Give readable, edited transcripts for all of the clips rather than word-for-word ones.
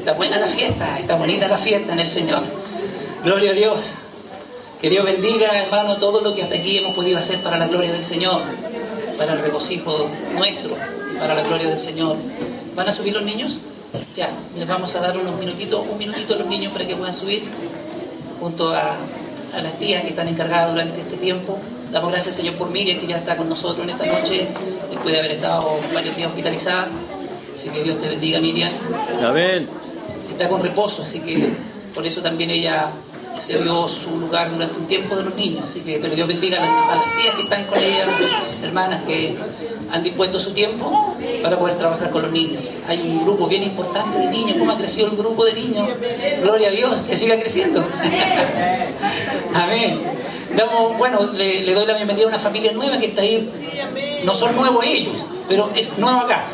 está buena la fiesta, está bonita la fiesta en el Señor. Gloria a Dios. Que Dios bendiga, hermano, todo lo que hasta aquí hemos podido hacer para la gloria del Señor, para el regocijo nuestro, para la gloria del Señor. ¿Van a subir los niños? Ya, les vamos a dar un minutito a los niños para que puedan subir, junto a las tías que están encargadas durante este tiempo. Damos gracias al Señor por Miriam, que ya está con nosotros en esta noche, después de haber estado varios días hospitalizada. Así que Dios te bendiga, Miriam. Amén. Está con reposo, así que por eso también ella se dio su lugar durante un tiempo de los niños. Así que, pero Dios bendiga a las tías que están con ella, hermanas que han dispuesto su tiempo para poder trabajar con los niños. Hay un grupo bien importante de niños. ¿Cómo ha crecido el grupo de niños? Gloria a Dios, que siga creciendo. Amén. Bueno, le doy la bienvenida a una familia nueva que está ahí. No son nuevos ellos, pero es nuevo acá.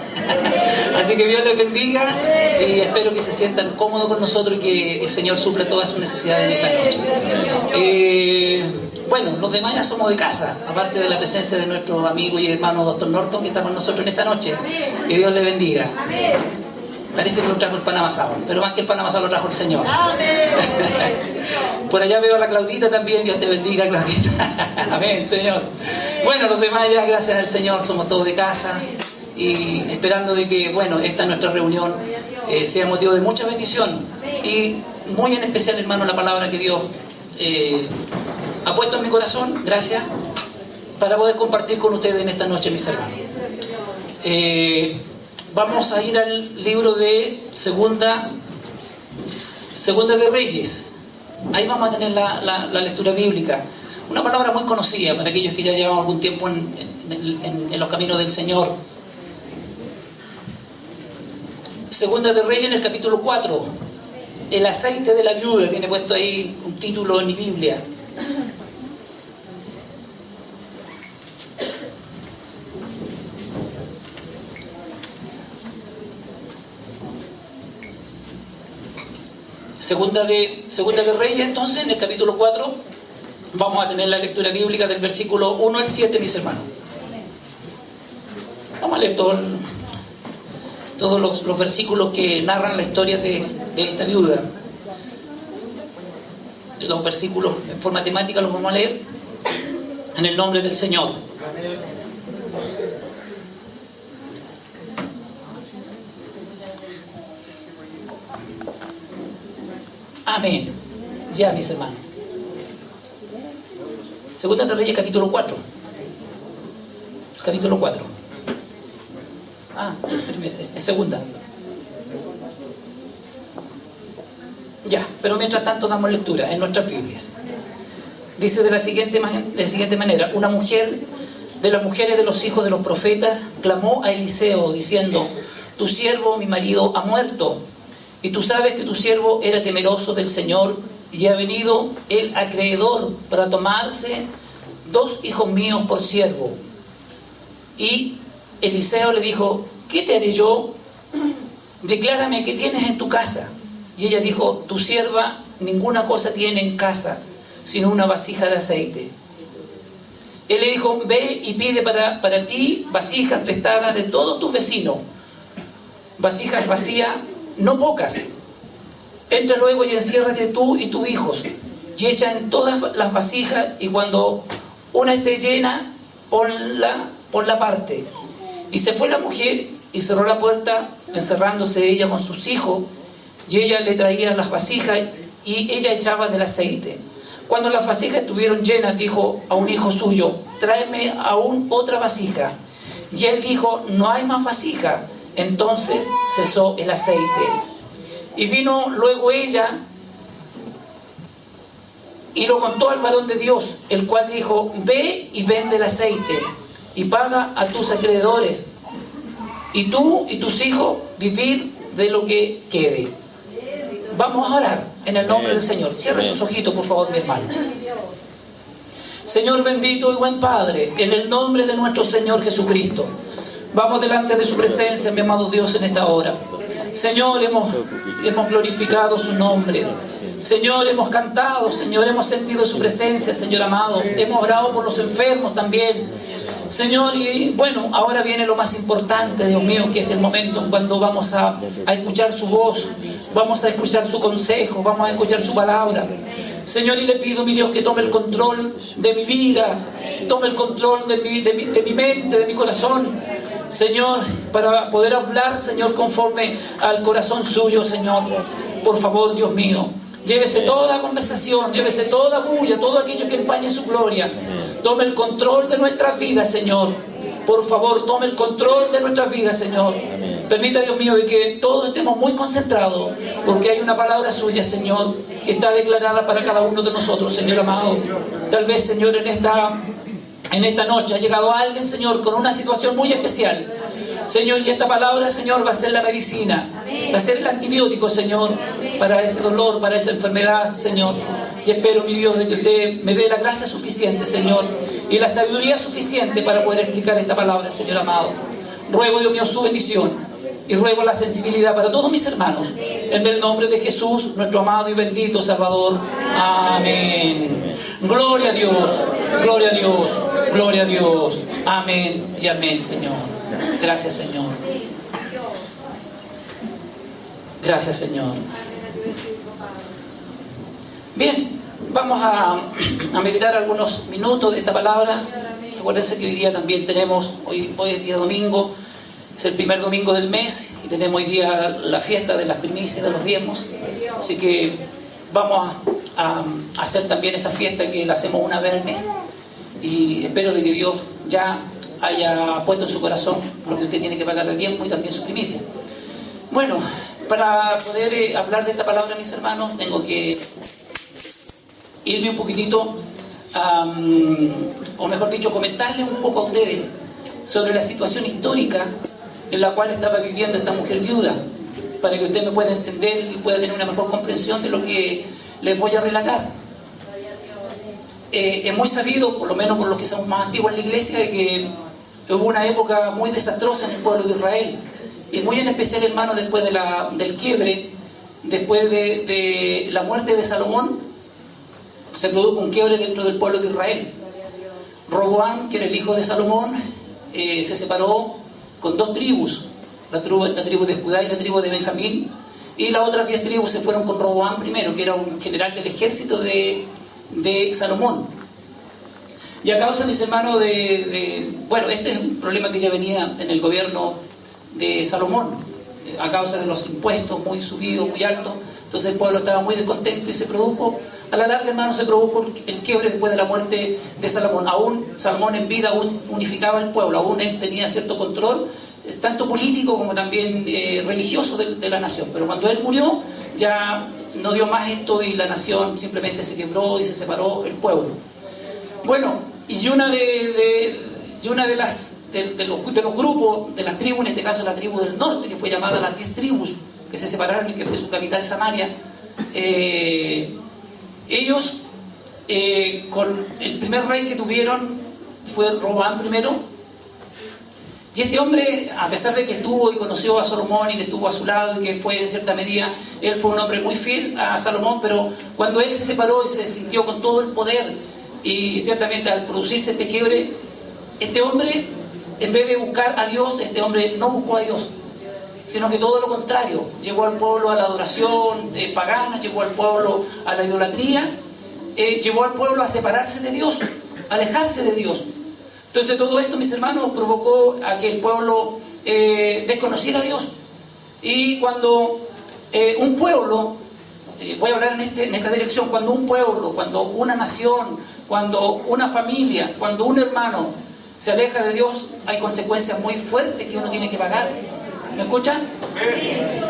Así que Dios les bendiga y espero que se sientan cómodos con nosotros y que el Señor supla todas sus necesidades en esta noche. Bueno, los demás ya somos de casa, aparte de la presencia de nuestro amigo y hermano Dr. Norton, que está con nosotros en esta noche. Que Dios les bendiga. Parece que lo trajo el pan amasado, pero más que el pan amasado lo trajo el Señor. Por allá veo a la Claudita también. Dios te bendiga, Claudita. Amén, Señor. Bueno, los demás ya, gracias al Señor, somos todos de casa y esperando de que, bueno, esta nuestra reunión sea motivo de mucha bendición y muy en especial, hermano, la palabra que Dios ha puesto en mi corazón, gracias, para poder compartir con ustedes en esta noche, mis hermanos. Vamos a ir al libro de Segunda de Reyes. Ahí vamos a tener la lectura bíblica. Una palabra muy conocida para aquellos que ya llevan algún tiempo en los caminos del Señor. Segunda de Reyes, en el capítulo 4. El aceite de la viuda, tiene puesto ahí un título en mi Biblia. Segunda de Reyes, entonces, en el capítulo 4, vamos a tener la lectura bíblica del versículo 1 al 7, mis hermanos. Vamos a leer todos los versículos que narran la historia de esta viuda. Los versículos en forma temática los vamos a leer en el nombre del Señor. Amén. Ya, mis hermanos. Segunda de Reyes, capítulo 4. Capítulo 4. Es segunda. Ya, pero mientras tanto damos lectura en nuestras Biblias. Dice de la siguiente manera: una mujer de las mujeres de los hijos de los profetas clamó a Eliseo diciendo: tu siervo, mi marido, ha muerto. Y tú sabes que tu siervo era temeroso del Señor, y ha venido el acreedor para tomarse 2 hijos míos por siervo. Y Eliseo le dijo: ¿qué te haré yo? Declárame qué tienes en tu casa. Y ella dijo: tu sierva ninguna cosa tiene en casa, sino una vasija de aceite. Él le dijo: ve y pide para ti vasijas prestadas de todos tus vecinos, vasijas vacías, no pocas. Entra luego y enciérrate tú y tus hijos, y echa en todas las vasijas, y cuando una esté llena, ponla aparte. Y se fue la mujer y cerró la puerta, encerrándose ella con sus hijos, y ella le traía las vasijas y ella echaba del aceite. Cuando las vasijas estuvieron llenas, dijo a un hijo suyo: tráeme aún otra vasija. Y él dijo: no hay más vasija. Entonces cesó el aceite. Y vino luego ella y lo contó al varón de Dios, el cual dijo: ve y vende el aceite y paga a tus acreedores, y tú y tus hijos vivir de lo que quede. Vamos a orar en el nombre del Señor. Cierre sus ojitos, por favor, mi hermano. Señor bendito y buen Padre, en el nombre de nuestro Señor Jesucristo, vamos delante de su presencia, mi amado Dios, en esta hora. Señor, hemos glorificado su nombre. Señor, hemos cantado. Señor, hemos sentido su presencia, Señor amado. Hemos orado por los enfermos también. Señor, y bueno, ahora viene lo más importante, Dios mío, que es el momento cuando vamos a escuchar su voz, vamos a escuchar su consejo, vamos a escuchar su palabra. Señor, y le pido, mi Dios, que tome el control de mi vida, tome el control de mi mente, de mi corazón, Señor, para poder hablar, Señor, conforme al corazón suyo, Señor. Por favor, Dios mío, llévese toda conversación, llévese toda bulla, todo aquello que empañe su gloria. Tome el control de nuestras vidas, Señor. Por favor, tome el control de nuestras vidas, Señor. Permita, Dios mío, de que todos estemos muy concentrados, porque hay una palabra suya, Señor, que está declarada para cada uno de nosotros, Señor amado. Tal vez, Señor, en esta noche ha llegado alguien, Señor, con una situación muy especial. Señor, y esta palabra, Señor, va a ser la medicina, va a ser el antibiótico, Señor, para ese dolor, para esa enfermedad, Señor. Y espero, mi Dios, de que usted me dé la gracia suficiente, Señor, y la sabiduría suficiente para poder explicar esta palabra, Señor amado. Ruego, Dios mío, su bendición, y ruego la sensibilidad para todos mis hermanos, en el nombre de Jesús, nuestro amado y bendito Salvador. Amén. Gloria a Dios, gloria a Dios, gloria a Dios. Amén y amén, Señor. Gracias, Señor. Gracias, Señor. Bien, vamos a meditar algunos minutos de esta palabra. Acuérdense que hoy día también tenemos, hoy es día domingo, es el primer domingo del mes, y tenemos hoy día la fiesta de las primicias, de los diezmos. Así que vamos a hacer también esa fiesta que la hacemos una vez al mes. Y espero de que Dios ya haya puesto en su corazón lo que usted tiene que pagar de diezmo y también su primicia. Bueno, para poder hablar de esta palabra, mis hermanos, tengo que irme un poquitito, o mejor dicho, comentarles un poco a ustedes sobre la situación histórica en la cual estaba viviendo esta mujer viuda, para que usted me pueda entender y pueda tener una mejor comprensión de lo que les voy a relatar. Es muy sabido, por lo menos por los que somos más antiguos en la iglesia, de que hubo una época muy desastrosa en el pueblo de Israel, y muy en especial, hermano, después del quiebre, después de la muerte de Salomón, se produjo un quiebre dentro del pueblo de Israel. Roboam, que era el hijo de Salomón, se separó con dos tribus, la tribu de Judá y la tribu de Benjamín, y las otras 10 tribus se fueron con Roboam primero, que era un general del ejército de Salomón. Y a causa, mis hermanos, bueno, este es un problema que ya venía en el gobierno de Salomón, a causa de los impuestos muy subidos, muy altos. Entonces el pueblo estaba muy descontento y se produjo, a la larga, hermano, se produjo el quiebre después de la muerte de Salomón. Aún Salomón en vida aún unificaba el pueblo, aún él tenía cierto control, tanto político como también religioso de la nación. Pero cuando él murió, ya no dio más esto y la nación simplemente se quebró y se separó el pueblo. Bueno, y una de los grupos, de las tribus, en este caso la tribu del norte, que fue llamada las 10 tribus, que se separaron y que fue su capital Samaria, ellos, con el primer rey que tuvieron, fue Roboam primero, y este hombre, a pesar de que estuvo y conoció a Salomón y que estuvo a su lado y que fue en cierta medida, él fue un hombre muy fiel a Salomón, pero cuando él se separó y se sintió con todo el poder, y ciertamente al producirse este quiebre, este hombre, en vez de buscar a Dios, este hombre no buscó a Dios, sino que todo lo contrario, llevó al pueblo a la adoración pagana, llevó al pueblo a la idolatría, llevó al pueblo a separarse de Dios, a alejarse de Dios. Entonces todo esto, mis hermanos, provocó a que el pueblo desconociera a Dios. Y cuando un pueblo, voy a hablar en esta dirección, cuando un pueblo, cuando una nación, cuando una familia, cuando un hermano se aleja de Dios, hay consecuencias muy fuertes que uno tiene que pagar. ¿Me escuchan?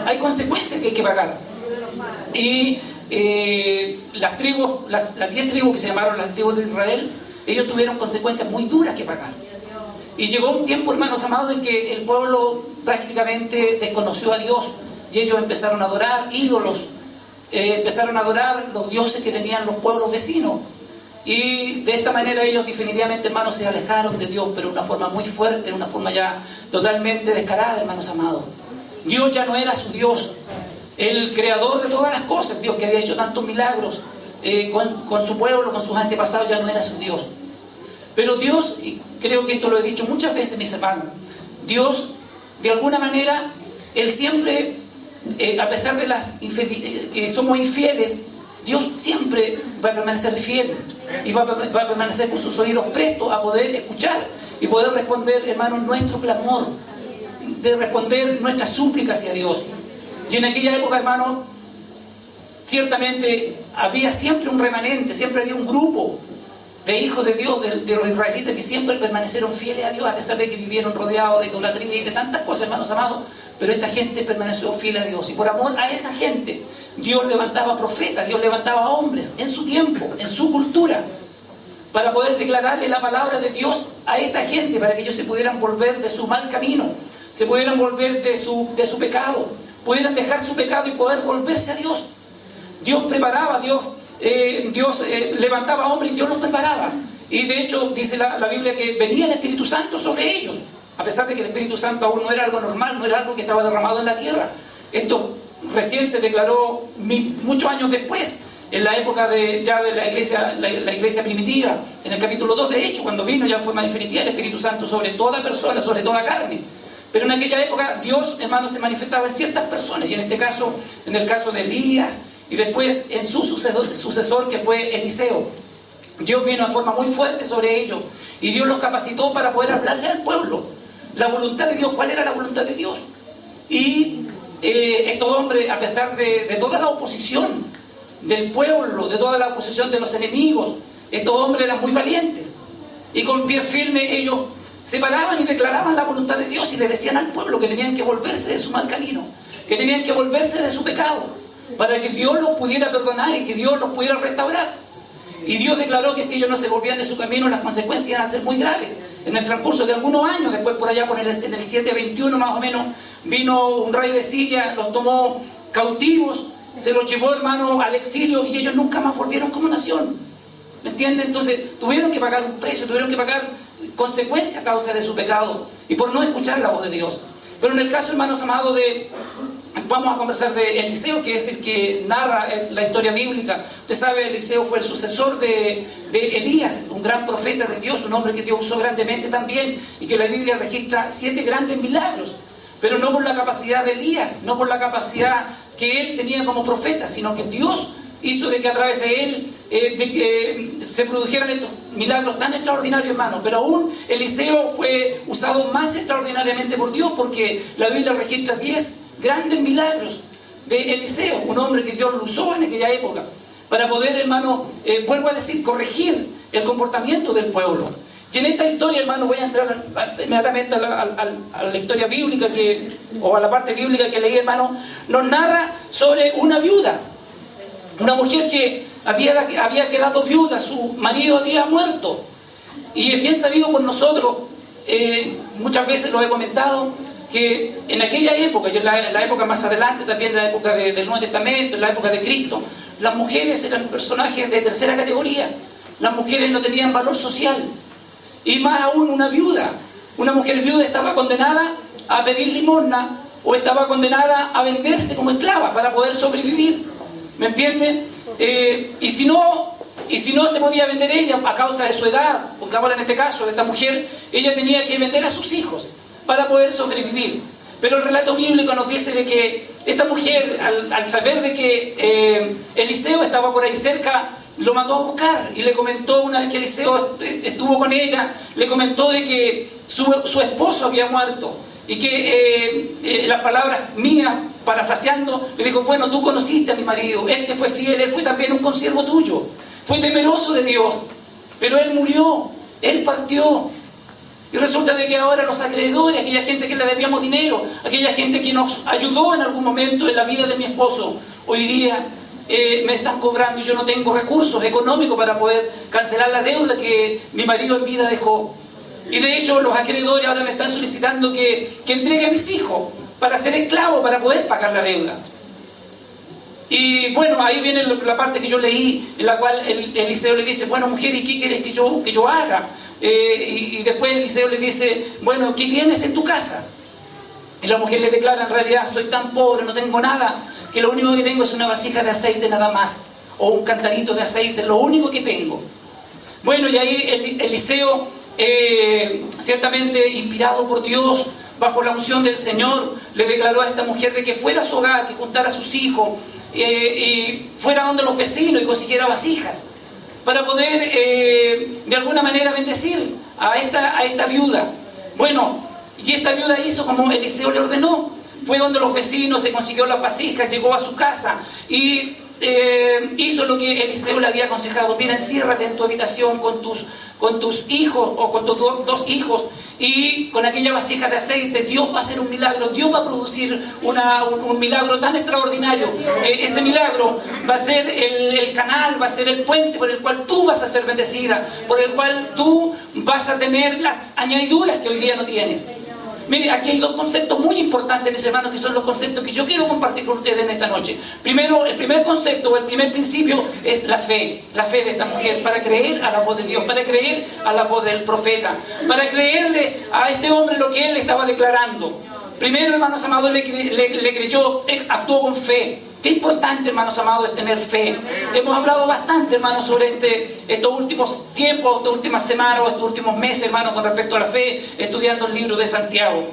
Hay consecuencias que hay que pagar. Y las 10 tribus que se llamaron las tribus de Israel, ellos tuvieron consecuencias muy duras que pagar. Y llegó un tiempo, hermanos amados, en que el pueblo prácticamente desconoció a Dios, y ellos empezaron a adorar ídolos, empezaron a adorar los dioses que tenían los pueblos vecinos. Y de esta manera ellos definitivamente, hermanos, se alejaron de Dios, pero de una forma muy fuerte, de una forma ya totalmente descarada, hermanos amados. Dios ya no era su Dios, el creador de todas las cosas, Dios que había hecho tantos milagros con su pueblo, con sus antepasados, ya no era su Dios. Pero Dios, y creo que esto lo he dicho muchas veces, mis hermanos, Dios, de alguna manera, Él siempre, a pesar de que somos infieles, Dios siempre va a permanecer fiel y va a permanecer con sus oídos prestos a poder escuchar y poder responder, hermanos, nuestro clamor, de responder nuestra súplica hacia Dios. Y en aquella época, hermanos, ciertamente había siempre un remanente, siempre había un grupo de hijos de Dios, de los israelitas, que siempre permanecieron fieles a Dios, a pesar de que vivieron rodeados de idolatría y de tantas cosas, hermanos amados. Pero esta gente permaneció fiel a Dios, y por amor a esa gente Dios levantaba profetas, Dios levantaba hombres en su tiempo, en su cultura, para poder declararle la palabra de Dios a esta gente, para que ellos se pudieran volver de su mal camino, se pudieran volver de su pecado, pudieran dejar su pecado y poder volverse a Dios. Dios preparaba, Dios levantaba hombres y Dios los preparaba. Y de hecho dice la Biblia que venía el Espíritu Santo sobre ellos, a pesar de que el Espíritu Santo aún no era algo normal, no era algo que estaba derramado en la tierra. Esto recién se declaró muchos años después, en la época de la iglesia primitiva, en el capítulo 2 de Hechos, cuando vino ya en forma definitiva el Espíritu Santo sobre toda persona, sobre toda carne. Pero en aquella época Dios, hermanos, se manifestaba en ciertas personas, y en este caso, en el caso de Elías, y después en su sucesor, que fue Eliseo. Dios vino en forma muy fuerte sobre ellos, y Dios los capacitó para poder hablarle al pueblo la voluntad de Dios. ¿Cuál era la voluntad de Dios? Y estos hombres, a pesar de toda la oposición del pueblo, de toda la oposición de los enemigos, estos hombres eran muy valientes, y con pie firme ellos se paraban y declaraban la voluntad de Dios, y le decían al pueblo que tenían que volverse de su mal camino, que tenían que volverse de su pecado, para que Dios los pudiera perdonar y que Dios los pudiera restaurar. Y Dios declaró que si ellos no se volvían de su camino, las consecuencias iban a ser muy graves. En el transcurso de algunos años, después por allá en el 721 más o menos, vino un rey de Siria, los tomó cautivos, se los llevó, hermano, al exilio, y ellos nunca más volvieron como nación. ¿Me entienden? Entonces tuvieron que pagar un precio, tuvieron que pagar consecuencias a causa de su pecado y por no escuchar la voz de Dios. Pero en el caso, hermanos amados, vamos a conversar de Eliseo, que es el que narra la historia bíblica. Usted sabe, Eliseo fue el sucesor de Elías, un gran profeta de Dios, un hombre que Dios usó grandemente también, y que la Biblia registra 7 grandes milagros, pero no por la capacidad de Elías, no por la capacidad que él tenía como profeta, sino que Dios hizo de que a través de él se produjeran estos milagros tan extraordinarios, hermanos. Pero aún Eliseo fue usado más extraordinariamente por Dios, porque la Biblia registra 10 grandes milagros de Eliseo, un hombre que Dios lo usó en aquella época para poder, hermano, vuelvo a decir, corregir el comportamiento del pueblo. Y en esta historia, hermano, voy a entrar inmediatamente a la historia bíblica, o a la parte bíblica que leí, hermano. Nos narra sobre una viuda, una mujer que había quedado viuda, su marido había muerto. Y es bien sabido por nosotros, muchas veces lo he comentado, que en aquella época, y en la época más adelante, también en la época del Nuevo Testamento, en la época de Cristo, las mujeres eran personajes de tercera categoría. Las mujeres no tenían valor social. Y más aún una viuda. Una mujer viuda estaba condenada a pedir limosna, o estaba condenada a venderse como esclava para poder sobrevivir. ¿Me entienden? Y si no se podía vender ella a causa de su edad, pongámosla en este caso, de esta mujer, ella tenía que vender a sus hijos para poder sobrevivir. Pero el relato bíblico nos dice de que esta mujer, al saber de que Eliseo estaba por ahí cerca, lo mandó a buscar y le comentó, una vez que Eliseo estuvo con ella, le comentó de que su esposo había muerto, y que las palabras mías, parafraseando, le dijo: bueno, tú conociste a mi marido, él te fue fiel, él fue también un consiervo tuyo, fue temeroso de Dios, pero él murió, él partió. Y resulta de que ahora los acreedores, aquella gente que le debíamos dinero, aquella gente que nos ayudó en algún momento en la vida de mi esposo, hoy día me están cobrando, y yo no tengo recursos económicos para poder cancelar la deuda que mi marido en vida dejó. Y de hecho los acreedores ahora me están solicitando que entregue a mis hijos para ser esclavo, para poder pagar la deuda. Y bueno, ahí viene la parte que yo leí, en la cual Eliseo le dice: bueno, mujer, ¿y qué quieres que yo haga? Y después Eliseo le dice: bueno, ¿qué tienes en tu casa? Y la mujer le declara: en realidad soy tan pobre, no tengo nada, que lo único que tengo es una vasija de aceite nada más, o un cantarito de aceite, lo único que tengo. Bueno, y ahí Eliseo, ciertamente inspirado por Dios, bajo la unción del Señor, le declaró a esta mujer de que fuera a su hogar, que juntara a sus hijos, y fuera donde los vecinos y consiguiera vasijas, para poder de alguna manera bendecir a esta viuda. Bueno, y esta viuda hizo como Eliseo le ordenó. Fue donde los vecinos, se consiguió las vasijas, llegó a su casa y hizo lo que Eliseo le había aconsejado. Mira, enciérrate en tu habitación con tus hijos o con tus dos hijos, y con aquella vasija de aceite Dios va a hacer un milagro. Dios va a producir un milagro tan extraordinario que ese milagro va a ser el canal, va a ser el puente por el cual tú vas a ser bendecida, por el cual tú vas a tener las añadiduras que hoy día no tienes. Mire, aquí hay dos conceptos muy importantes, mis hermanos, que son los conceptos que yo quiero compartir con ustedes en esta noche. Primero, el primer concepto, o el primer principio es la fe de esta mujer, para creer a la voz de Dios, para creer a la voz del profeta, para creerle a este hombre lo que él le estaba declarando. Primero, hermanos amados, le creyó, actuó con fe. Qué importante, hermanos amados, es tener fe. Hemos hablado bastante, hermanos, sobre estos últimos tiempos, estas últimas semanas, estos últimos meses, hermanos, con respecto a la fe, estudiando el libro de Santiago.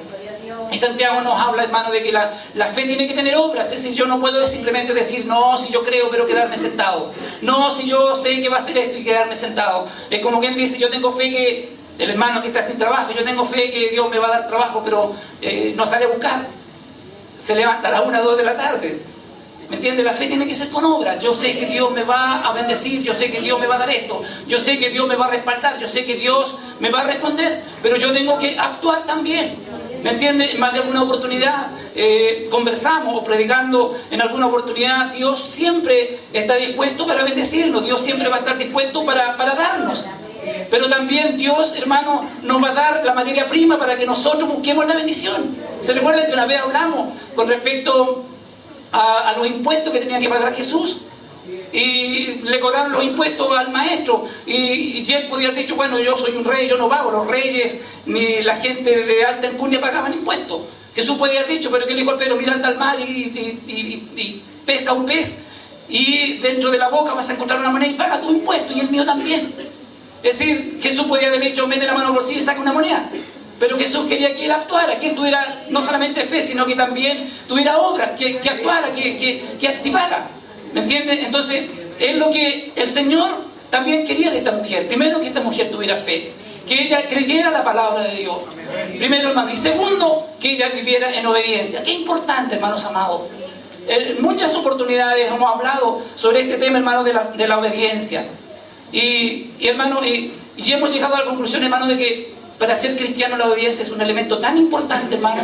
Y Santiago nos habla, hermano, de que la fe tiene que tener obras. Es decir, yo no puedo simplemente decir, no, si yo creo, pero quedarme sentado. No, si yo sé que va a ser esto y quedarme sentado. Es como quien dice, yo tengo fe que, el hermano que está sin trabajo, yo tengo fe que Dios me va a dar trabajo, pero no sale a buscar. Se levanta a las 1 o 2 de la tarde. ¿Me entiende? La fe tiene que ser con obras. Yo sé que Dios me va a bendecir, yo sé que Dios me va a dar esto, yo sé que Dios me va a respaldar, yo sé que Dios me va a responder, pero yo tengo que actuar también. ¿Me entiende? En más de alguna oportunidad conversamos o predicando en alguna oportunidad, Dios siempre está dispuesto para bendecirnos, Dios siempre va a estar dispuesto para darnos. Pero también Dios, hermano, nos va a dar la materia prima para que nosotros busquemos la bendición. ¿Se recuerdan que una vez hablamos con respecto a los impuestos que tenía que pagar Jesús? Y le cobraron los impuestos al maestro, y si él podía haber dicho, bueno, yo soy un rey, yo no pago. Los reyes ni la gente de alta enjundia pagaban impuestos. Jesús podía haber dicho, pero que le dijo al Pedro, mira, anda al mar y pesca un pez, y dentro de la boca vas a encontrar una moneda y paga tu impuesto, y el mío también. Es decir, Jesús podía haber dicho, mete la mano al bolsillo y saca una moneda. Pero Jesús quería que él actuara, que él tuviera no solamente fe, sino que también tuviera obras, que actuara, que activara. ¿Me entiendes? Entonces, es lo que el Señor también quería de esta mujer. Primero, que esta mujer tuviera fe, que ella creyera la palabra de Dios. Primero, hermano. Y segundo, que ella viviera en obediencia. Qué importante, hermanos amados. En muchas oportunidades hemos hablado sobre este tema, hermano, de la obediencia. Y hermano, y hemos llegado a la conclusión, hermano, de que para ser cristiano la obediencia es un elemento tan importante, hermano,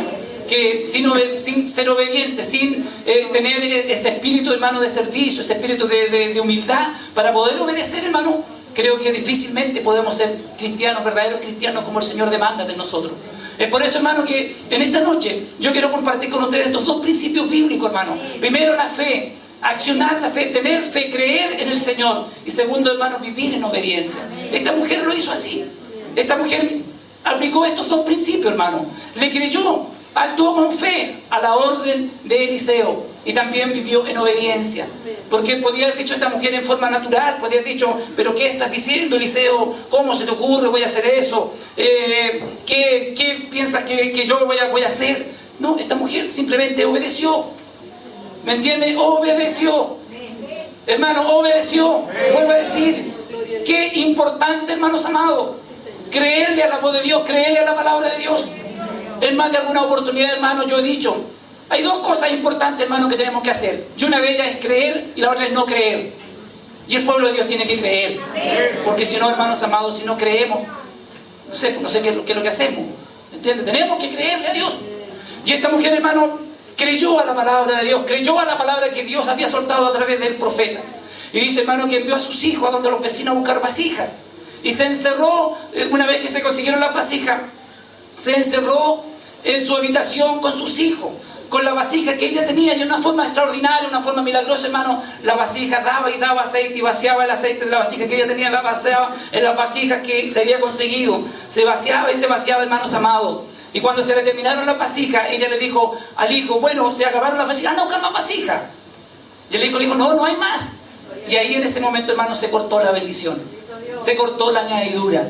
que sin ser obediente, sin tener ese espíritu, hermano, de servicio, ese espíritu de humildad, para poder obedecer, hermano, creo que difícilmente podemos ser cristianos, verdaderos cristianos, como el Señor demanda de nosotros. Es por eso, hermano, que en esta noche yo quiero compartir con ustedes estos dos principios bíblicos, hermano. Primero, la fe, accionar la fe, tener fe, creer en el Señor. Y segundo, hermano, vivir en obediencia. Esta mujer lo hizo así. Esta mujer aplicó estos dos principios, hermano. Le creyó, actuó con fe a la orden de Eliseo, y también vivió en obediencia. Porque podía haber dicho esta mujer en forma natural, podía haber dicho, pero ¿qué estás diciendo, Eliseo? ¿Cómo se te ocurre? Voy a hacer eso. ¿Qué piensas que yo voy a hacer? No, esta mujer simplemente obedeció. ¿Me entiende? Obedeció. Hermano, obedeció. Vuelvo a decir, qué importante, hermanos amados, creerle a la voz de Dios, creerle a la palabra de Dios. En más de alguna oportunidad, hermano, yo he dicho, hay dos cosas importantes, hermano, que tenemos que hacer. Y una de ellas es creer, y la otra es no creer. Y el pueblo de Dios tiene que creer. Porque si no, hermanos amados, si no creemos, no sé qué es lo que hacemos. ¿Entiendes? Tenemos que creerle a Dios. Y esta mujer, hermano, creyó a la palabra de Dios, creyó a la palabra que Dios había soltado a través del profeta. Y dice, hermano, que envió a sus hijos a donde los vecinos a buscar vasijas. Y se encerró, una vez que se consiguieron las vasijas, se encerró en su habitación con sus hijos, con la vasija que ella tenía, y de una forma extraordinaria, una forma milagrosa, hermano. La vasija daba y daba aceite, y vaciaba el aceite de la vasija que ella tenía, la vaciaba en las vasijas que se había conseguido. Se vaciaba y se vaciaba, hermanos amados. Y cuando se le terminaron las vasijas, ella le dijo al hijo, bueno, se acabaron las vasijas, no, más vasijas. Y el hijo le dijo, no hay más. Y ahí en ese momento, hermano, se cortó la bendición. Se cortó la añadidura.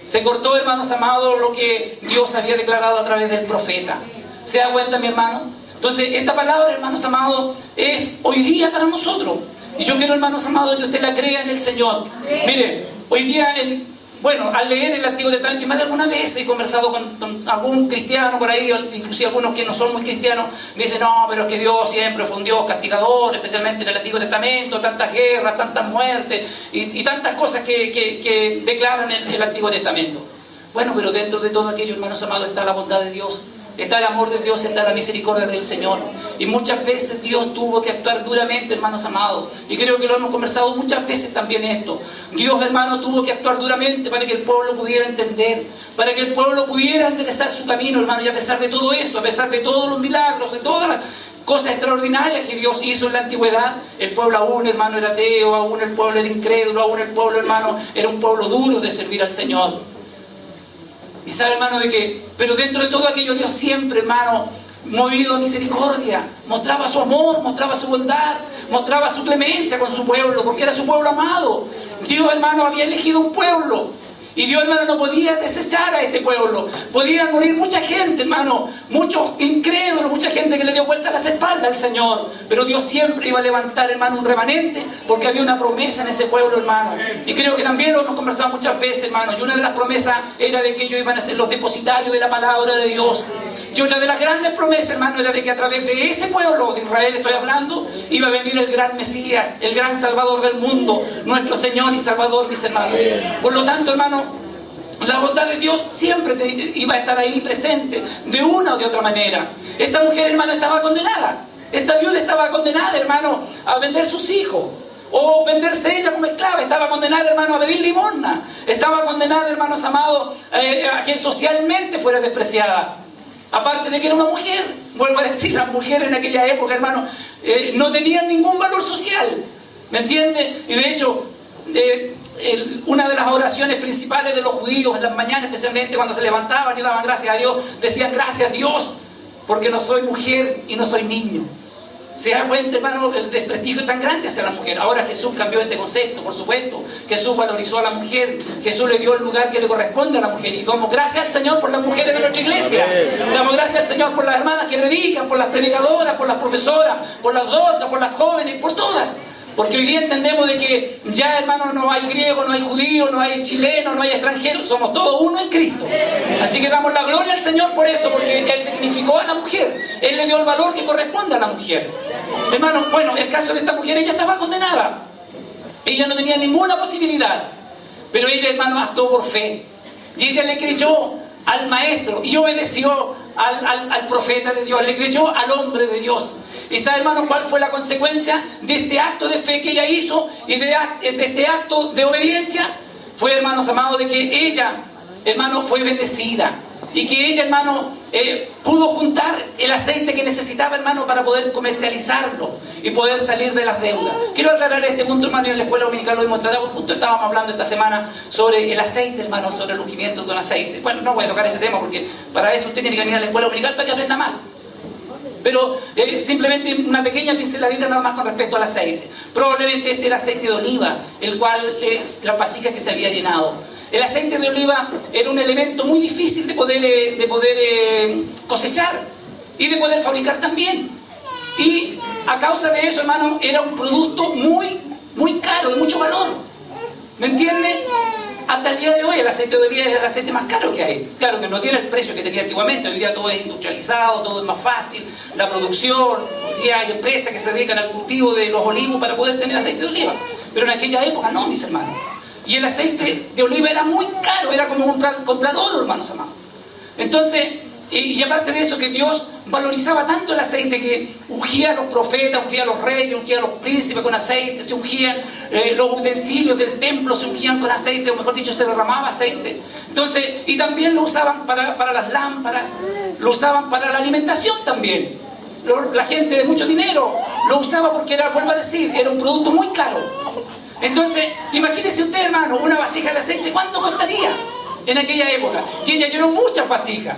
Se cortó, hermanos amados, lo que Dios había declarado a través del profeta. ¿Se da cuenta, mi hermano? Entonces, esta palabra, hermanos amados, es hoy día para nosotros. Y yo quiero, hermanos amados, que usted la crea en el Señor. Mire, hoy día, al leer el Antiguo Testamento, y más de alguna vez he conversado con algún cristiano por ahí, inclusive algunos que no son muy cristianos, me dicen, no, pero es que Dios siempre fue un Dios castigador, especialmente en el Antiguo Testamento, tantas guerras, tantas muertes y tantas cosas que declaran en el Antiguo Testamento. Bueno, pero dentro de todo aquello, hermanos amados, está la bondad de Dios. Está el amor de Dios, está la misericordia del Señor. Y muchas veces Dios tuvo que actuar duramente, hermanos amados. Y creo que lo hemos conversado muchas veces también esto. Dios, hermano, tuvo que actuar duramente para que el pueblo pudiera entender, para que el pueblo pudiera enderezar su camino, hermano. Y a pesar de todo esto, a pesar de todos los milagros, de todas las cosas extraordinarias que Dios hizo en la antigüedad, el pueblo aún, hermano, era ateo, aún el pueblo era incrédulo, aún el pueblo, hermano, era un pueblo duro de servir al Señor. Y sabe, hermano, de que, pero dentro de todo aquello, Dios siempre, hermano, movido a misericordia, mostraba su amor, mostraba su bondad, mostraba su clemencia con su pueblo, porque era su pueblo amado. Dios, hermano, había elegido un pueblo. Y Dios, hermano, no podía desechar a este pueblo. Podía morir mucha gente, hermano, muchos incrédulos, mucha gente que le dio vuelta a las espaldas al Señor. Pero Dios siempre iba a levantar, hermano, un remanente, porque había una promesa en ese pueblo, hermano. Y creo que también lo hemos conversado muchas veces, hermano. Y una de las promesas era de que ellos iban a ser los depositarios de la palabra de Dios. Y otra de las grandes promesas, hermano, era de que a través de ese pueblo de Israel, estoy hablando, iba a venir el gran Mesías, el gran Salvador del mundo, nuestro Señor y Salvador, mis hermanos. Por lo tanto, hermano, la bondad de Dios siempre iba a estar ahí presente, de una o de otra manera. Esta mujer, hermano, estaba condenada. Esta viuda estaba condenada, hermano, a vender sus hijos. O venderse ella como esclava. Estaba condenada, hermano, a pedir limosna. Estaba condenada, hermanos amados, a que socialmente fuera despreciada. Aparte de que era una mujer. Vuelvo a decir, las mujeres en aquella época, hermano, no tenían ningún valor social. ¿Me entiende? Y de hecho, una de las oraciones principales de los judíos en las mañanas, especialmente cuando se levantaban y daban gracias a Dios, decían: gracias a Dios, porque no soy mujer y no soy niño. ¿Se da cuenta, hermano, el desprestigio tan grande hacia la mujer? Ahora Jesús cambió este concepto, por supuesto. Jesús valorizó a la mujer. Jesús le dio el lugar que le corresponde a la mujer. Y damos gracias al Señor por las mujeres de nuestra iglesia. Damos gracias al Señor por las hermanas que predican, por las predicadoras, por las profesoras, por las doctas, por las jóvenes, por todas. Porque hoy día entendemos de que ya, hermano, no hay griego, no hay judío, no hay chileno, no hay extranjero, somos todos uno en Cristo. Así que damos la gloria al Señor por eso, porque Él dignificó a la mujer. Él le dio el valor que corresponde a la mujer. Hermano, bueno, el caso de esta mujer, ella estaba condenada. Ella no tenía ninguna posibilidad. Pero ella, hermano, actuó por fe. Y ella le creyó al maestro y obedeció al profeta de Dios, le creyó al hombre de Dios. ¿Y sabe, hermano, cuál fue la consecuencia de este acto de fe que ella hizo y de este acto de obediencia? Fue, hermanos amados, de que ella, hermano, fue bendecida. Y que ella, hermano, pudo juntar el aceite que necesitaba, hermano, para poder comercializarlo y poder salir de las deudas. Quiero aclarar este punto, hermano, y en la escuela dominical lo hemos tratado. Justo estábamos hablando esta semana sobre el aceite, hermano, sobre el ungimiento de un aceite. Bueno, no voy a tocar ese tema porque para eso usted tiene que venir a la escuela dominical para que aprenda más. Pero simplemente una pequeña pinceladita nada más con respecto al aceite. Probablemente este era aceite de oliva, el cual es la vasija que se había llenado. El aceite de oliva era un elemento muy difícil de poder cosechar y de poder fabricar también. Y a causa de eso, hermano, era un producto muy, muy caro, de mucho valor. ¿Me entiende? Hasta el día de hoy el aceite de oliva es el aceite más caro que hay. Claro que no tiene el precio que tenía antiguamente. Hoy día todo es industrializado, todo es más fácil. La producción, hoy día hay empresas que se dedican al cultivo de los olivos para poder tener aceite de oliva. Pero en aquella época no, mis hermanos. Y el aceite de oliva era muy caro, era como comprar oro, hermanos amados. Entonces, y aparte de eso, que Dios valorizaba tanto el aceite que ungía a los profetas, ungía a los reyes, ungía a los príncipes con aceite, se ungían los utensilios del templo, se ungían con aceite, o mejor dicho, se derramaba aceite. Entonces, y también lo usaban para las lámparas, lo usaban para la alimentación también. La gente de mucho dinero lo usaba porque era, vuelvo a decir, era un producto muy caro. Entonces, imagínese usted, hermano, una vasija de aceite, ¿cuánto costaría en aquella época? Y ella llenó muchas vasijas.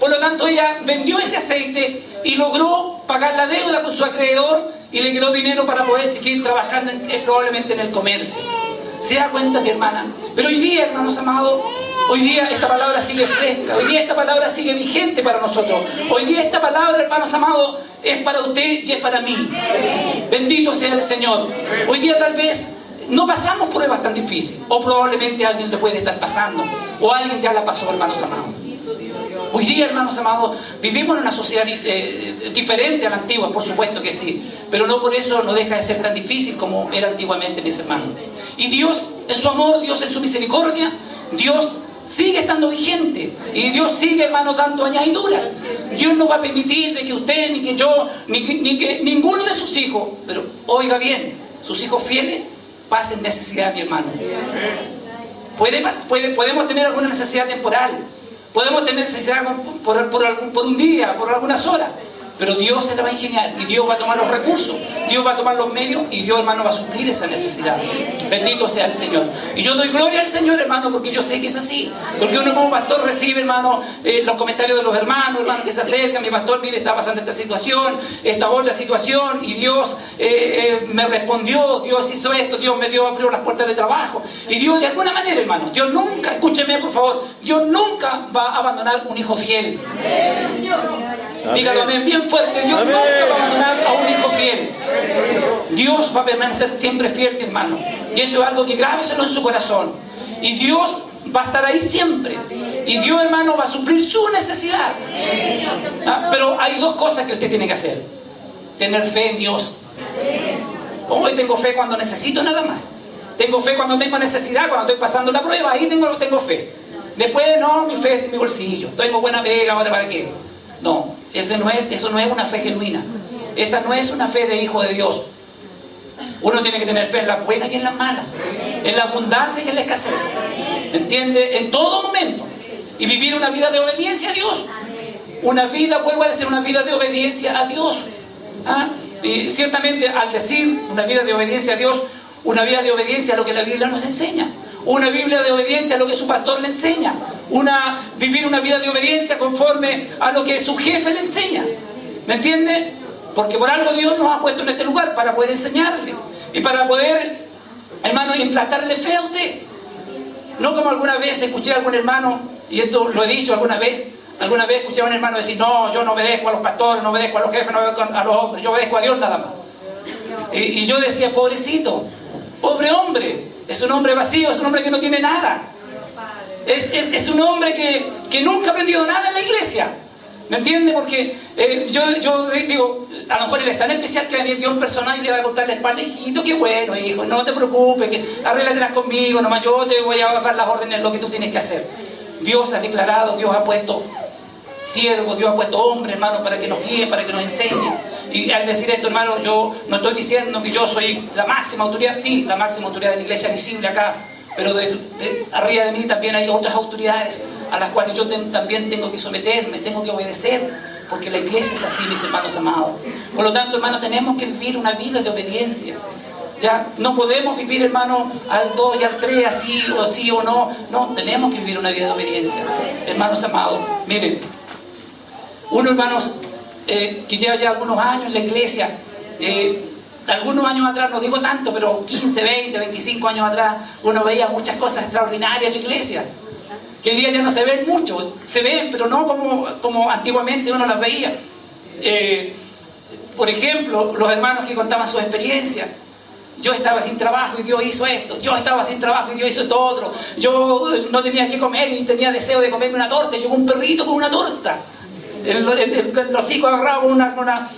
Por lo tanto, ella vendió este aceite y logró pagar la deuda con su acreedor y le quedó dinero para poder seguir trabajando probablemente en el comercio. ¿Se da cuenta, mi hermana? Pero hoy día, hermanos amados, hoy día esta palabra sigue fresca, hoy día esta palabra sigue vigente para nosotros. Hoy día esta palabra, hermanos amados, es para usted y es para mí. Bendito sea el Señor. Hoy día tal vez no pasamos pruebas tan difíciles, o probablemente alguien le puede estar pasando, o alguien ya la pasó, hermanos amados. Hoy día, hermanos amados, vivimos en una sociedad diferente a la antigua, por supuesto que sí, pero no por eso no deja de ser tan difícil como era antiguamente, mis hermanos. Y Dios, en su amor, Dios en su misericordia, Dios sigue estando vigente, y Dios sigue, hermanos, dando añadiduras. Dios no va a permitir de que usted, ni que yo, ni que ninguno de sus hijos, pero oiga bien, sus hijos fieles pasen necesidad, mi hermano. Podemos tener alguna necesidad temporal, podemos tener necesidad por un día, por algunas horas, pero Dios se la va a ingeniar, y Dios va a tomar los recursos, Dios va a tomar los medios, y Dios, hermano, va a suplir esa necesidad. Bendito sea el Señor. Y yo doy gloria al Señor, hermano, porque yo sé que es así. Porque uno como pastor recibe, hermano, los comentarios de los hermanos que se acercan. Mi pastor, mire, está pasando esta situación, esta otra situación, y Dios me respondió, Dios hizo esto, Dios me abrió las puertas de trabajo. Y Dios, de alguna manera, hermano, Dios nunca, escúcheme por favor, Dios nunca va a abandonar un hijo fiel. Dígalo amén, bien fuerte. Dios nunca va a abandonar a un hijo fiel. Dios va a permanecer siempre fiel, mi hermano. Y eso es algo que grábeselo en su corazón. Y Dios va a estar ahí siempre. Y Dios, hermano, va a suplir su necesidad. Pero hay dos cosas que usted tiene que hacer: tener fe en Dios. Hoy tengo fe cuando necesito nada más. Tengo fe cuando tengo necesidad, cuando estoy pasando la prueba, ahí tengo fe. Después, no, mi fe es en mi bolsillo. Tengo buena pega, ¿para qué? No, eso no es una fe genuina. Esa no es una fe de hijo de Dios. Uno tiene que tener fe en las buenas y en las malas, en la abundancia y en la escasez, ¿entiende? En todo momento. Y vivir una vida de obediencia a Dios. Una vida, vuelvo a decir, una vida de obediencia a Dios. Y ciertamente, al decir una vida de obediencia a Dios, una vida de obediencia a lo que la Biblia nos enseña. Una Biblia de obediencia a lo que su pastor le enseña. Vivir una vida de obediencia conforme a lo que su jefe le enseña. ¿Me entiende? Porque por algo Dios nos ha puesto en este lugar, para poder enseñarle. Y para poder, hermano, implantarle fe a usted. No como alguna vez escuché a algún hermano, y esto lo he dicho alguna vez escuché a un hermano decir: no, yo no obedezco a los pastores, no obedezco a los jefes, no obedezco a los hombres, yo obedezco a Dios nada más. Y yo decía: pobrecito, pobre hombre, es un hombre vacío, es un hombre que no tiene nada. Es un hombre que nunca ha aprendido nada en la iglesia. ¿Me entiende? Porque yo digo, a lo mejor él es tan especial que va a venir Dios personal y le va a contar la espalda: hijito, qué bueno, hijo, no te preocupes, que arréglalas conmigo, nomás yo te voy a bajar las órdenes, lo que tú tienes que hacer. Dios ha declarado, Dios ha puesto siervos, Dios ha puesto hombres, hermano, para que nos guíen, para que nos enseñen. Y al decir esto, hermano, yo no estoy diciendo que yo soy la máxima autoridad. Sí, la máxima autoridad de la iglesia visible acá, pero arriba de mí también hay otras autoridades a las cuales yo también tengo que someterme, tengo que obedecer, porque la iglesia es así, mis hermanos amados. Por lo tanto, hermanos, tenemos que vivir una vida de obediencia. Ya no podemos vivir, hermano, al 2 y al 3, así o sí o no. No, tenemos que vivir una vida de obediencia, hermanos amados. Miren, uno, hermanos, que lleva ya algunos años en la iglesia, algunos años atrás, no digo tanto, pero 15, 20, 25 años atrás, uno veía muchas cosas extraordinarias en la iglesia, que hoy día ya no se ven mucho. Se ven, pero no como antiguamente uno las veía. Por ejemplo, los hermanos que contaban sus experiencias: yo estaba sin trabajo y Dios hizo esto, yo estaba sin trabajo y Dios hizo esto otro, yo no tenía que comer y tenía deseo de comerme una torta, y llegó un perrito con una torta. Los hijos agarraban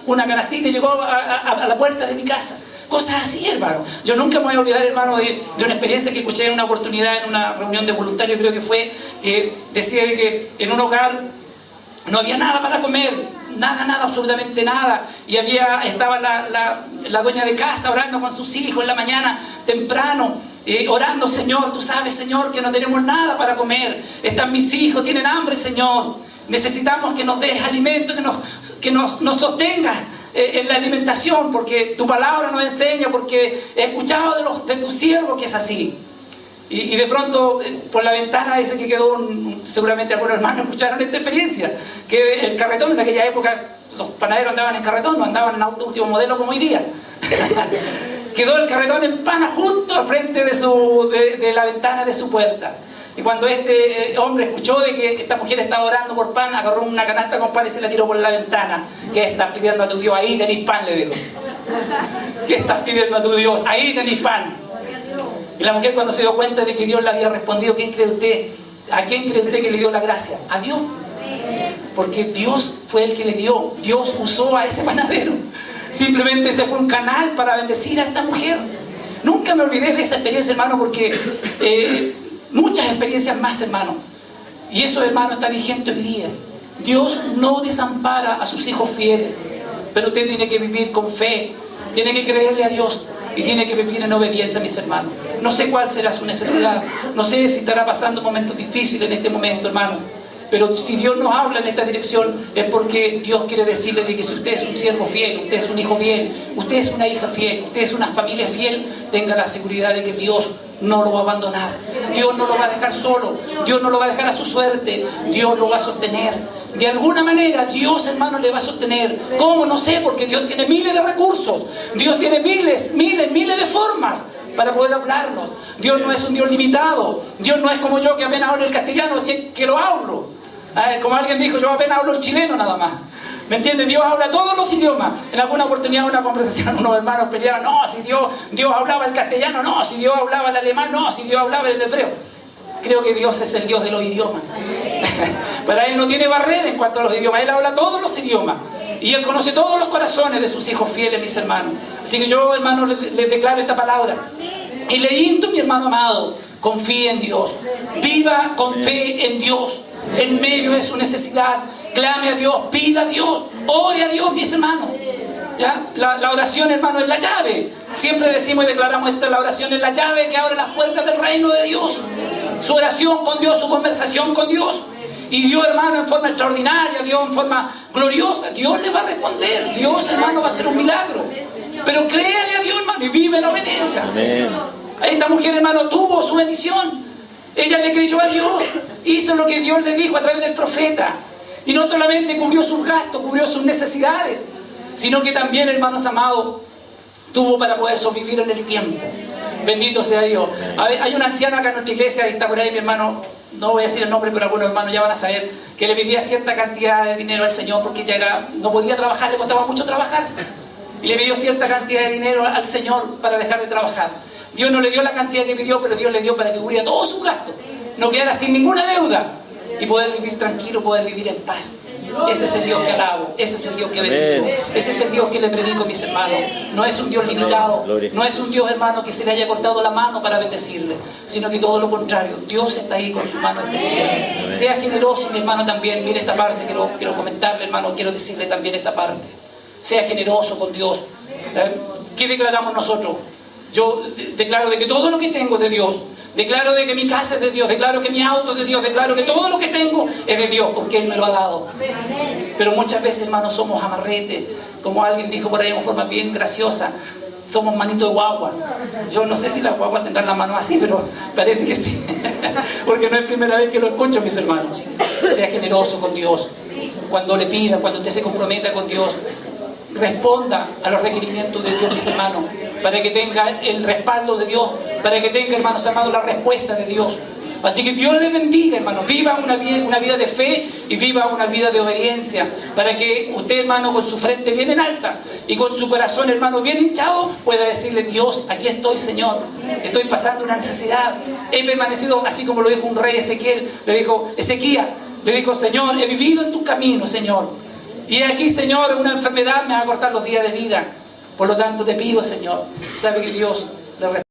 una canastita y llegó a la puerta de mi casa. Cosas así, hermano. Yo nunca me voy a olvidar, hermano, de una experiencia que escuché en una oportunidad, en una reunión de voluntarios, creo que fue, que decía que en un hogar no había nada para comer, nada, absolutamente nada. Y estaba la dueña de casa orando con sus hijos en la mañana temprano, orando: Señor, tú sabes, Señor, que no tenemos nada para comer. Están mis hijos, tienen hambre, Señor. Necesitamos que nos des alimento, que nos sostengas en la alimentación, porque tu palabra nos enseña, porque he escuchado de tus siervos que es así. Y de pronto, por la ventana dice que quedó seguramente algunos hermanos escucharon esta experiencia, que el carretón, en aquella época los panaderos andaban en carretón, no andaban en auto último modelo como hoy día. quedó el carretón en pana justo al frente de la ventana de su puerta. Y cuando este hombre escuchó de que esta mujer estaba orando por pan, agarró una canasta con pan y se la tiró por la ventana. ¿Qué estás pidiendo a tu Dios? Ahí tenéis pan, le dijo. ¿Qué estás pidiendo a tu Dios? Ahí tenéis pan. Y la mujer, cuando se dio cuenta de que Dios le había respondido, ¿quién cree usted? ¿A quién cree usted que le dio la gracia? A Dios. Porque Dios fue el que le dio. Dios usó a ese panadero. Simplemente ese fue un canal para bendecir a esta mujer. Nunca me olvidé de esa experiencia, hermano, porque muchas experiencias más, hermano. Y eso, hermano, está vigente hoy día. Dios no desampara a sus hijos fieles, pero usted tiene que vivir con fe, tiene que creerle a Dios y tiene que vivir en obediencia, mis hermanos. No sé cuál será su necesidad, no sé si estará pasando momentos difíciles en este momento, hermano. Pero si Dios nos habla en esta dirección es porque Dios quiere decirle de que si usted es un siervo fiel, usted es un hijo fiel, usted es una hija fiel, usted es una familia fiel, tenga la seguridad de que Dios no lo va a abandonar. Dios no lo va a dejar solo, Dios no lo va a dejar a su suerte, Dios lo va a sostener. De alguna manera Dios, hermano, le va a sostener. ¿Cómo? No sé, porque Dios tiene miles de recursos, Dios tiene miles de formas para poder hablarnos. Dios no es un Dios limitado. Dios no es como yo, que apenas hablo el castellano, si que lo hablo. Como alguien dijo, yo apenas hablo el chileno nada más. ¿Me entienden? Dios habla todos los idiomas. En alguna oportunidad, en una conversación, unos hermanos peleaban, no, si Dios hablaba el castellano, no, si Dios hablaba el alemán, no, si Dios hablaba el hebreo. Creo que Dios es el Dios de los idiomas. Para Él no tiene barrera en cuanto a los idiomas. Él habla todos los idiomas. Y Él conoce todos los corazones de sus hijos fieles, mis hermanos. Así que yo, hermano, les declaro esta palabra. Y le insto, mi hermano amado, confíe en Dios. Viva con fe en Dios. En medio de su necesidad, clame a Dios, pida a Dios, ore a Dios, mis hermanos. ¿Ya? La oración, hermano, es la llave. Siempre decimos y declaramos esto: la oración es la llave que abre las puertas del reino de Dios. Su oración con Dios, su conversación con Dios. Y Dios, hermano, en forma extraordinaria, Dios en forma gloriosa, Dios le va a responder. Dios, hermano, va a hacer un milagro. Pero créale a Dios, hermano, y vive en obediencia. Esta mujer, hermano, tuvo su bendición. Ella le creyó a Dios, hizo lo que Dios le dijo a través del profeta. Y no solamente cubrió sus gastos, cubrió sus necesidades, sino que también, hermanos amados, tuvo para poder sobrevivir en el tiempo. Bendito sea Dios. Hay un anciano acá en nuestra iglesia, está por ahí, mi hermano, no voy a decir el nombre, pero algunos hermanos ya van a saber, que le pedía cierta cantidad de dinero al Señor porque ya no podía trabajar, le costaba mucho trabajar. Y le pidió cierta cantidad de dinero al Señor para dejar de trabajar. Dios no le dio la cantidad que pidió, pero Dios le dio para que cubriera todos sus gastos, no quedara sin ninguna deuda y poder vivir tranquilo, poder vivir en paz. Ese es el Dios que alabo, ese es el Dios que bendigo, ese es el Dios que le predico, mis hermanos. No es un Dios limitado, no es un Dios, hermano, que se le haya cortado la mano para bendecirle, sino que todo lo contrario, Dios está ahí con su mano extendida. Sea generoso, mi hermano, también. Mire esta parte, quiero comentarle, hermano, quiero decirle también esta parte. Sea generoso con Dios. ¿Qué declaramos nosotros? Yo declaro de que todo lo que tengo es de Dios. Declaro de que mi casa es de Dios. Declaro que mi auto es de Dios. Declaro que todo lo que tengo es de Dios, porque Él me lo ha dado. Pero muchas veces, hermanos, somos amarretes. Como alguien dijo por ahí en forma bien graciosa, somos manitos de guagua. Yo no sé si las guaguas tendrán la mano así, pero parece que sí. Porque no es primera vez que lo escucho, mis hermanos. Sea generoso con Dios. Cuando le pida, cuando usted se comprometa con Dios, responda a los requerimientos de Dios, mis hermanos, para que tenga el respaldo de Dios, para que tenga, hermanos amados, la respuesta de Dios. Así que Dios les bendiga, hermanos. Viva una vida de fe y viva una vida de obediencia, para que usted, hermano, con su frente bien en alta y con su corazón, hermano, bien hinchado, pueda decirle: Dios, aquí estoy, Señor, estoy pasando una necesidad, he permanecido, así como lo dijo un rey Ezequiel, Ezequías le dijo: Señor, he vivido en tu camino, Señor, y aquí, Señor, una enfermedad me va a cortar los días de vida. Por lo tanto, te pido, Señor, sabe que Dios le responde.